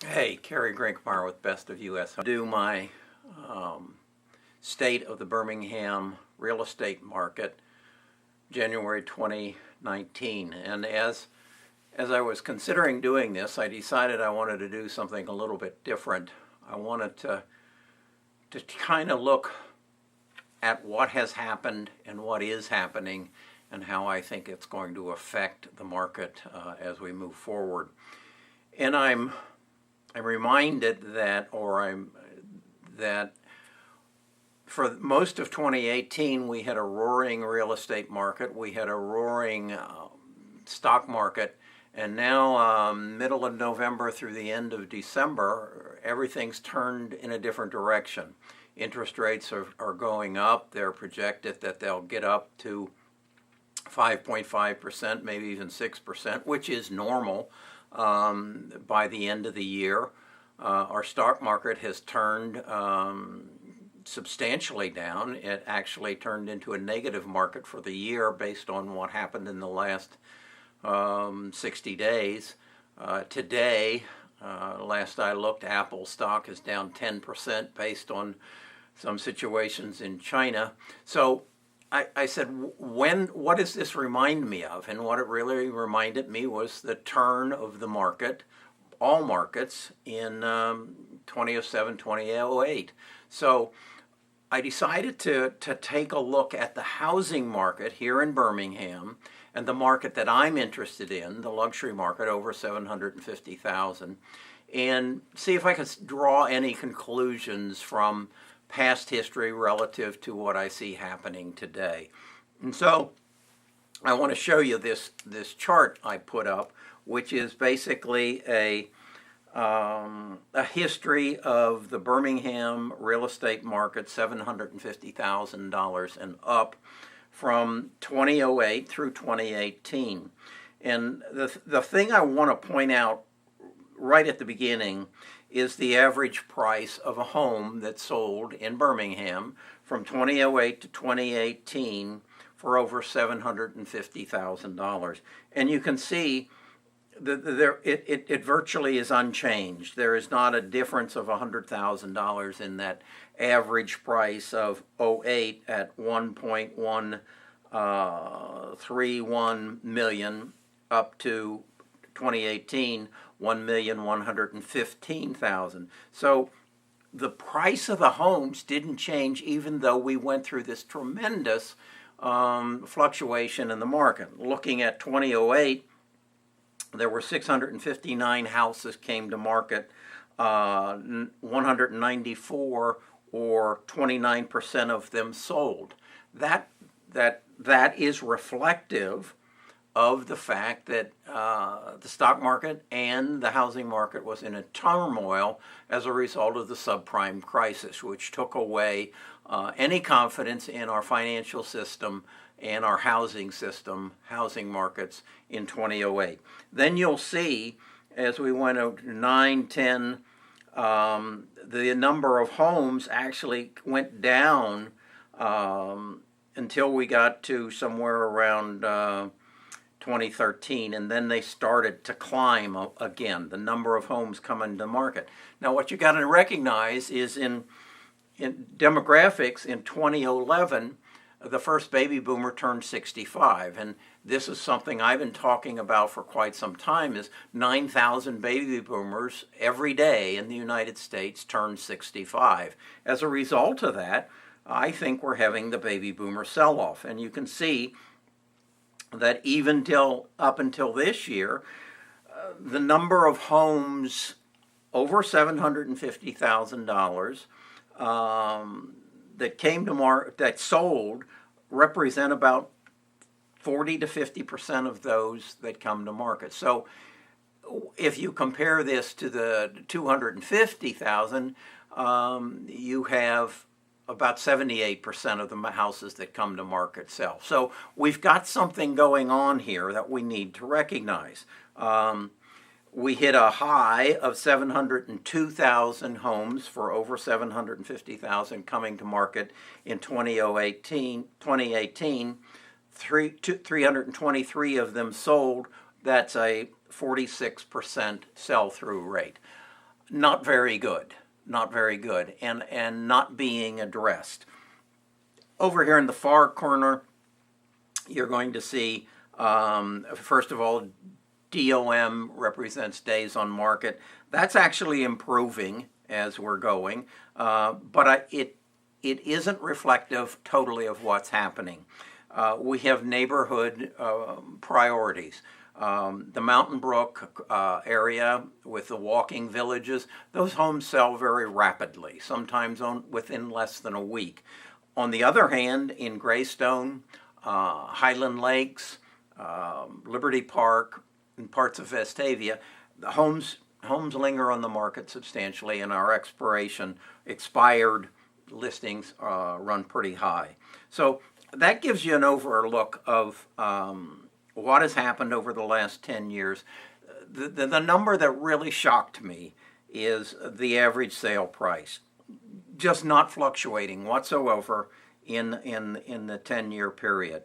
Hey, Kerry Grinkmeyer with Best of US. I do my state of the Birmingham real estate market, January 2019. And as I was considering doing this, I decided I wanted to do something a little bit different. I wanted to kind of look at what has happened and what is happening and how I think it's going to affect the market as we move forward. And I'm reminded that for most of 2018 we had a roaring real estate market, we had a roaring stock market, and now middle of November through the end of December, everything's turned in a different direction. Interest rates are going up. They're projected that they'll get up to 5.5%, maybe even 6%, which is normal by the end of the year. Our stock market has turned substantially down. It actually turned into a negative market for the year based on what happened in the last 60 days. Today, last I looked, Apple stock is down 10% based on some situations in China. So I said, what does this remind me of? And what it really reminded me was the turn of the market, all markets, in 2007, 2008. So I decided to take a look at the housing market here in Birmingham and the market that I'm interested in, the luxury market over 750,000, and see if I could draw any conclusions from past history relative to what I see happening today. And so I want to show you this chart I put up, which is basically a history of the Birmingham real estate market, $750,000 and up, from 2008 through 2018. And the thing I want to point out right at the beginning is the average price of a home that sold in Birmingham from 2008 to 2018 for over $750,000. And you can see it virtually is unchanged. There is not a difference of $100,000 in that average price of '08 at 1.131 million up to 2018, 1,115,000. So the price of the homes didn't change, even though we went through this tremendous fluctuation in the market. Looking at 2008, there were 659 houses came to market, 194 or 29% of them sold. That is reflective of the fact that the stock market and the housing market was in a turmoil as a result of the subprime crisis, which took away any confidence in our financial system and our housing system, housing markets in 2008. Then you'll see, as we went over to 9, 10, the number of homes actually went down until we got to somewhere around 2013, and then they started to climb again, the number of homes coming to market. Now, what you got to recognize is in demographics, in 2011, the first baby boomer turned 65, and this is something I've been talking about for quite some time, is 9,000 baby boomers every day in the United States turn 65. As a result of that, I think we're having the baby boomer sell-off, and you can see that even up until this year, the number of homes over $750,000 that came to market, that sold, represent about 40 to 50% of those that come to market. So if you compare this to the 250,000, you have about 78% of the houses that come to market sell. So we've got something going on here that we need to recognize. We hit a high of 702,000 homes for over 750,000 coming to market in 2018. 323 of them sold. That's a 46% sell-through rate. not very good, not very good, and not being addressed. Over here in the far corner, you're going to see, first of all, DOM represents days on market. That's actually improving as we're going, but it isn't reflective totally of what's happening. We have neighborhood priorities. The Mountain Brook area with the walking villages, those homes sell very rapidly, sometimes within less than a week. On the other hand, in Greystone, Highland Lakes, Liberty Park, and parts of Vestavia, the homes linger on the market substantially, and our expired listings run pretty high. So that gives you an overlook of what has happened over the last 10 years. The number that really shocked me is the average sale price, just not fluctuating whatsoever in the 10-year period.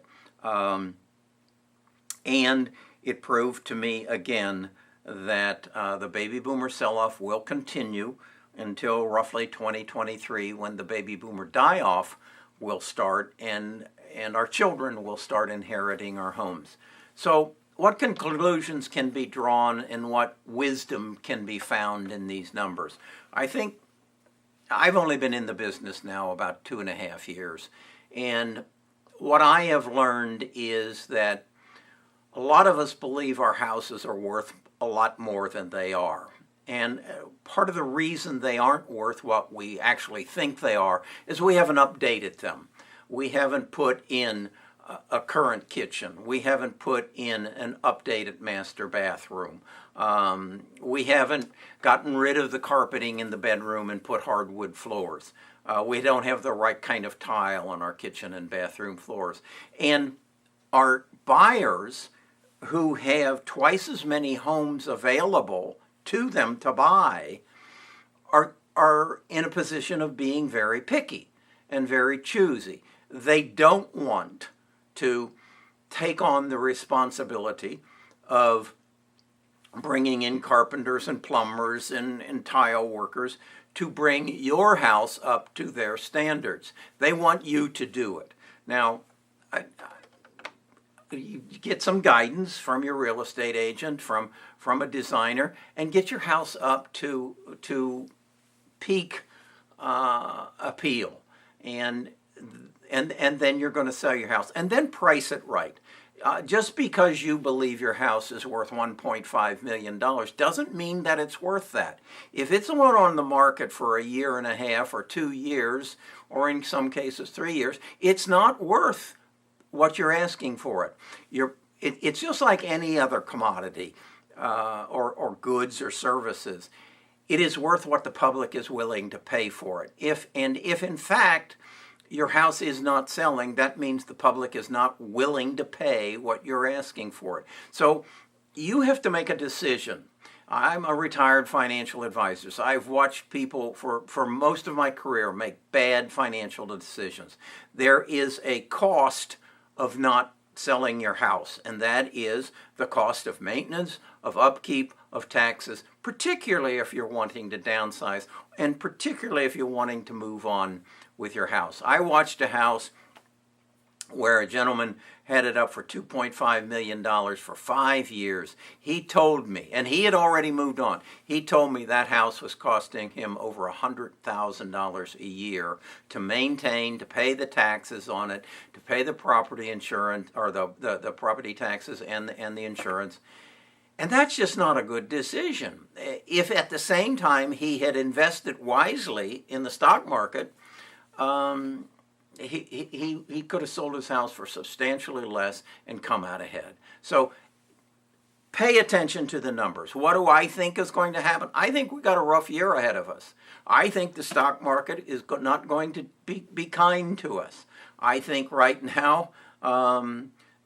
And it proved to me again that the baby boomer sell-off will continue until roughly 2023, when the baby boomer die-off will start and our children will start inheriting our homes. So what conclusions can be drawn and what wisdom can be found in these numbers? I think I've only been in the business now about 2.5 years, and what I have learned is that a lot of us believe our houses are worth a lot more than they are. And part of the reason they aren't worth what we actually think they are is we haven't updated them. We haven't put in a current kitchen. We haven't put in an updated master bathroom. We haven't gotten rid of the carpeting in the bedroom and put hardwood floors. We don't have the right kind of tile on our kitchen and bathroom floors. And our buyers, who have twice as many homes available to them to buy, are in a position of being very picky and very choosy. They don't want to take on the responsibility of bringing in carpenters and plumbers and tile workers to bring your house up to their standards. They want you to do it. Now, you get some guidance from your real estate agent, from a designer, and get your house up to peak appeal, and then you're going to sell your house, and then price it right. Just because you believe your house is worth $1.5 million doesn't mean that it's worth that. If it's been on the market for 1.5 years or 2 years, or in some cases 3 years, it's not worth what you're asking for it. It's just like any other commodity or goods or services. It is worth what the public is willing to pay for it. If in fact your house is not selling, that means the public is not willing to pay what you're asking for it. So you have to make a decision. I'm a retired financial advisor, so I've watched people for most of my career make bad financial decisions. There is a cost of not selling your house, and that is the cost of maintenance, of upkeep, of taxes, particularly if you're wanting to downsize, and particularly if you're wanting to move on with your house. I watched a house where a gentleman had it up for $2.5 million for 5 years. He told me, and he had already moved on, he told me that house was costing him over $100,000 a year to maintain, to pay the taxes on it, to pay the property insurance, or the property taxes and the insurance. And that's just not a good decision. If at the same time he had invested wisely in the stock market, he could have sold his house for substantially less and come out ahead. So pay attention to the numbers. What do I think is going to happen? I think we've got a rough year ahead of us. I think the stock market is not going to be kind to us. I think right now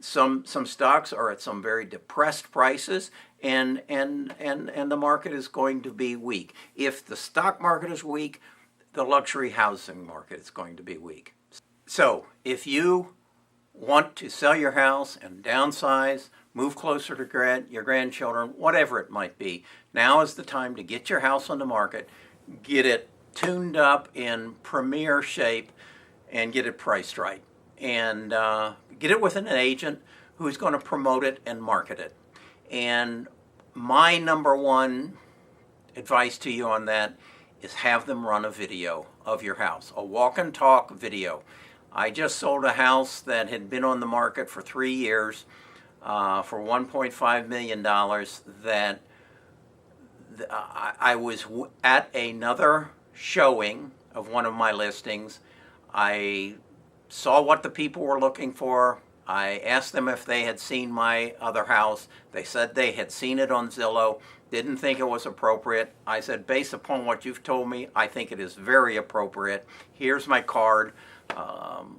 some stocks are at some very depressed prices, and the market is going to be weak. If the stock market is weak, the luxury housing market is going to be weak. So if you want to sell your house and downsize, move closer to your grandchildren, whatever it might be. Now is the time to get your house on the market, get it tuned up in premier shape, and get it priced right. And get it with an agent who's going to promote it and market it. And my number one advice to you on that is have them run a video of your house, a walk and talk video. I just sold a house that had been on the market for 3 years for $1.5 million that I was at another showing of one of my listings. I saw what the people were looking for. I asked them if they had seen my other house. They said they had seen it on Zillow, didn't think it was appropriate. I said, based upon what you've told me, I think it is very appropriate. Here's my card.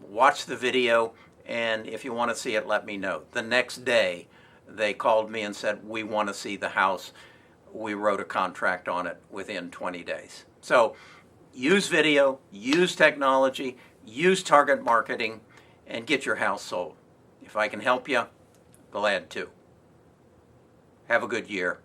Watch the video, and if you want to see it, let me know. The next day, they called me and said, we want to see the house. We wrote a contract on it within 20 days. So use video, use technology, use target marketing, and get your house sold. If I can help you, glad to. Have a good year.